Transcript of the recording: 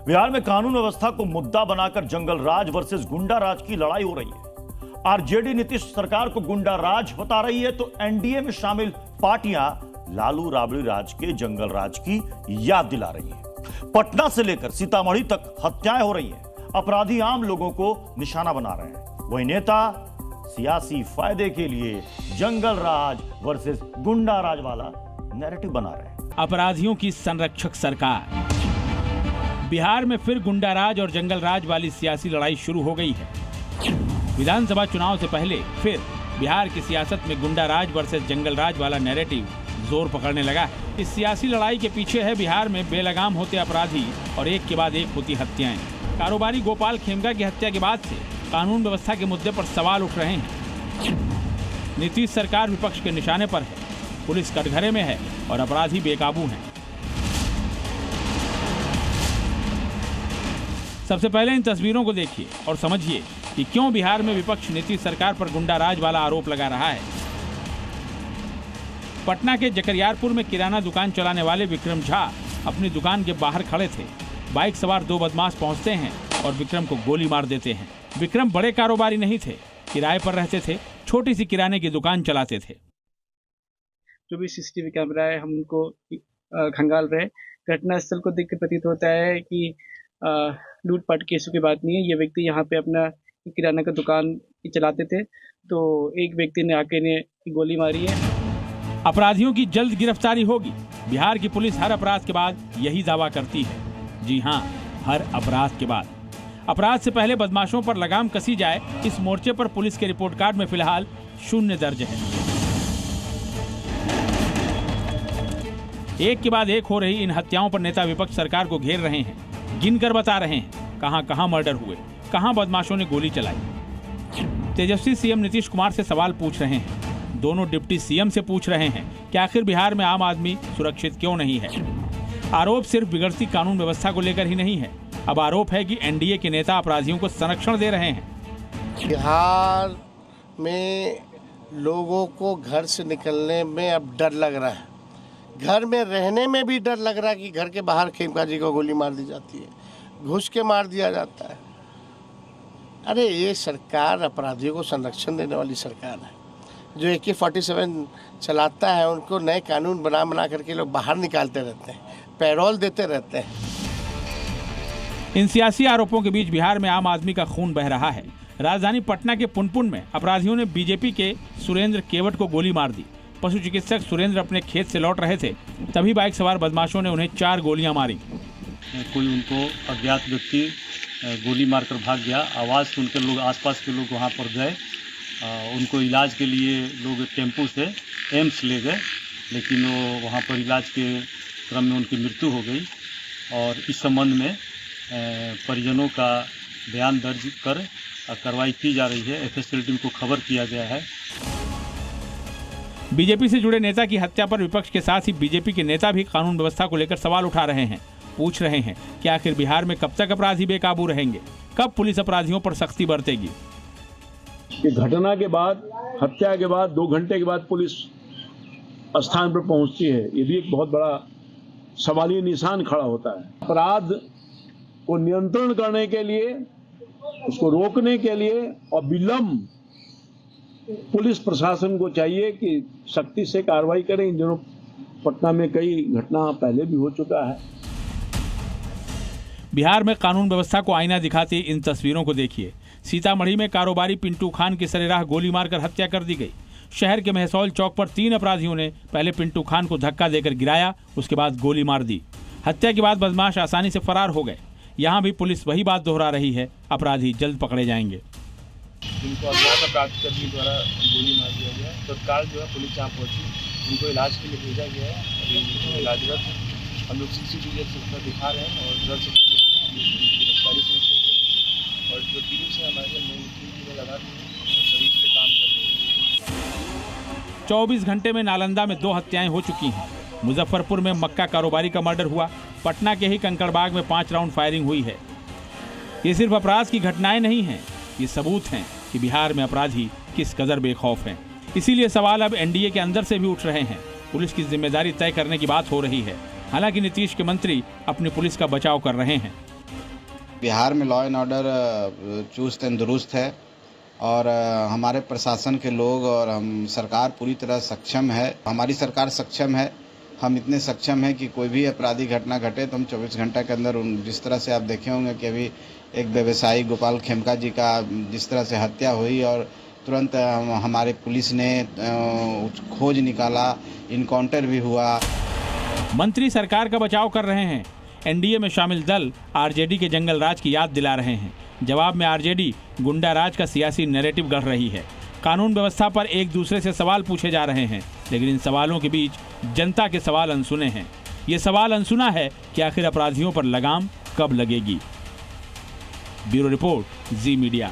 बिहार में कानून व्यवस्था को मुद्दा बनाकर जंगल राज वर्सेस गुंडा राज की लड़ाई हो रही है। आरजेडी नीतीश सरकार को गुंडा राज बता रही है तो एनडीए में शामिल पार्टियां लालू राबड़ी राज के जंगल राज की याद दिला रही हैं। पटना से लेकर सीतामढ़ी तक हत्याएं हो रही हैं। अपराधी आम लोगों को निशाना बना रहे हैं। वही नेता सियासी फायदे के लिए जंगल राज वर्सेस गुंडा राज वाला नैरेटिव बना रहे हैं। अपराधियों की संरक्षक सरकार। बिहार में फिर गुंडा राज और जंगल राज वाली सियासी लड़ाई शुरू हो गई है। विधानसभा चुनाव से पहले फिर बिहार की सियासत में गुंडा राज वर्सेस जंगल राज वाला नैरेटिव जोर पकड़ने लगा है। इस सियासी लड़ाई के पीछे है बिहार में बेलगाम होते अपराधी और एक के बाद एक होती हत्याएं। कारोबारी गोपाल खेमका की हत्या के बाद से कानून व्यवस्था के मुद्दे पर सवाल उठ रहे हैं। नीतीश सरकार विपक्ष के निशाने पर है, पुलिस कटघरे में है और अपराधी बेकाबू हैं। सबसे पहले इन तस्वीरों को देखिए और समझिए कि क्यों बिहार में विपक्ष नीतीश सरकार पर गुंडा राज वाला आरोप लगा रहा है। पटना के जकरियारपुर में किराना दुकान चलाने वाले विक्रम झा अपनी दुकान के बाहर खड़े थे। बाइक सवार दो बदमाश पहुंचते हैं और विक्रम को गोली मार देते हैं। विक्रम बड़े कारोबारी नहीं थे, किराए पर रहते थे, छोटी सी किराने की दुकान चलाते थे। जो भी सीसीटीवी कैमरा है हम उनको खंगाल रहे। घटना स्थल को देख कर प्रतीत होता है कि लूटपाट केसों की बात नहीं है। ये व्यक्ति यहाँ पे अपना किराना का दुकान चलाते थे, तो एक व्यक्ति ने आके गोली मारी है। अपराधियों की जल्द गिरफ्तारी होगी। बिहार की पुलिस हर अपराध के बाद यही दावा करती है। जी हाँ, हर अपराध के बाद। अपराध से पहले बदमाशों पर लगाम कसी जाए, इस मोर्चे पर पुलिस के रिपोर्ट कार्ड में फिलहाल 0 दर्ज है। एक के बाद एक हो रही इन हत्याओं पर नेता विपक्ष सरकार को घेर रहे हैं, गिनकर बता रहे हैं कहां कहां मर्डर हुए, कहां बदमाशों ने गोली चलाई। तेजस्वी सीएम नीतीश कुमार से सवाल पूछ रहे हैं। दोनों डिप्टी सीएम से पूछ रहे हैं कि आखिर बिहार में आम आदमी सुरक्षित क्यों नहीं है। आरोप सिर्फ बिगड़ती कानून व्यवस्था को लेकर ही नहीं है, अब आरोप है कि एनडीए के नेता अपराधियों को संरक्षण दे रहे हैं। बिहार में लोगों को घर से निकलने में अब डर लग रहा है। घर में रहने में भी डर लग रहा है कि घर के बाहर खेमका जी को गोली मार दी जाती है, घुस के मार दिया जाता है। अरे ये सरकार अपराधियों को संरक्षण देने वाली सरकार है। जो AK-47 चलाता है उनको नए कानून बना करके लोग बाहर निकालते रहते हैं, पैरोल देते रहते हैं। इन सियासी आरोपों के बीच बिहार में आम आदमी का खून बह रहा है। राजधानी पटना के पुनपुन में अपराधियों ने बीजेपी के सुरेंद्र केवट को गोली मार दी। पशु चिकित्सक सुरेंद्र अपने खेत से लौट रहे थे, तभी बाइक सवार बदमाशों ने उन्हें 4 गोलियां मारी। कोई उनको अज्ञात व्यक्ति गोली मारकर भाग गया। आवाज़ सुनकर लोग, आसपास के लोग वहां पर गए। उनको इलाज के लिए लोग टेम्पू से एम्स ले गए, लेकिन वो वहां पर इलाज के क्रम में उनकी मृत्यु हो गई। और इस संबंध में परिजनों का बयान दर्ज कर कार्रवाई की जा रही है। FSL टीम को खबर किया गया है। बीजेपी से जुड़े नेता की हत्या पर विपक्ष के साथ ही बीजेपी के नेता भी कानून व्यवस्था को लेकर सवाल उठा रहे हैं। पूछ रहे हैं कि आखिर बिहार में कब तक अपराधी बेकाबू रहेंगे, कब पुलिस अपराधियों पर सख्ती बरतेगी। घटना के बाद, हत्या के बाद 2 घंटे के बाद पुलिस स्थान पर पहुंचती है, ये भी एक बहुत बड़ा सवालिया निशान खड़ा होता है। अपराध को नियंत्रण करने के लिए, उसको रोकने के लिए और विलंब पुलिस प्रशासन को चाहिए कि सख्ती से कार्रवाई करें। इन दिनों पटना में कई घटना पहले भी हो चुका है। बिहार में कानून व्यवस्था को आईना दिखाती इन तस्वीरों को देखिए। सीतामढ़ी में कारोबारी पिंटू खान की सरेराह गोली मारकर हत्या कर दी गई। शहर के महसौल चौक पर 3 अपराधियों ने पहले पिंटू खान को धक्का देकर गिराया, उसके बाद गोली मार दी। हत्या के बाद बदमाश आसानी से फरार हो गए। यहाँ भी पुलिस वही बात दोहरा रही है, अपराधी जल्द पकड़े जाएंगे। जिनको अज्ञात अपराधी द्वारा गोली मार दिया गया, तत्काल जो है पुलिस यहाँ पहुंची, उनको इलाज के लिए भेजा गया है। अभी इलाजरत हम लोग CCTV दिखा रहे हैं और गिरफ्तारी और जो टीम से हमारी टीम लगा दी है, सभी पे काम कर रही है। 24 घंटे में नालंदा में 2 हत्याएं हो चुकी हैं। मुजफ्फरपुर में मक्का कारोबारी का मर्डर हुआ। पटना के ही कंकड़बाग में 5 राउंड फायरिंग हुई है। ये सिर्फ अपराध की घटनाएं नहीं हैं, ये सबूत हैं कि बिहार में अपराधी किस कदर बेखौफ हैं। इसीलिए सवाल अब एनडीए के अंदर से भी उठ रहे हैं। पुलिस की जिम्मेदारी तय करने की बात हो रही है। हालांकि नीतीश के मंत्री अपनी पुलिस का बचाव कर रहे हैं। बिहार में लॉ एंड ऑर्डर चुस्त एंड दुरुस्त है और हमारे प्रशासन के लोग और हम सरकार पूरी तरह सक्षम है। हमारी सरकार सक्षम है। हम इतने सक्षम हैं कि कोई भी अपराधी घटना घटे तो हम 24 घंटा के अंदर जिस तरह से आप देखे होंगे कि अभी एक व्यवसायी गोपाल खेमका जी का जिस तरह से हत्या हुई और तुरंत हमारे पुलिस ने खोज निकाला, इनकाउंटर भी हुआ। मंत्री सरकार का बचाव कर रहे हैं। एनडीए में शामिल दल आरजेडी के जंगल राज की याद दिला रहे हैं। जवाब में आरजेडी गुंडा राज का सियासी नैरेटिव गढ़ रही है। कानून व्यवस्था पर एक दूसरे से सवाल पूछे जा रहे हैं, लेकिन इन सवालों के बीच जनता के सवाल अनसुने हैं। ये सवाल अनसुना है कि आखिर अपराधियों पर लगाम कब लगेगी। ब्यूरो रिपोर्ट, जी मीडिया।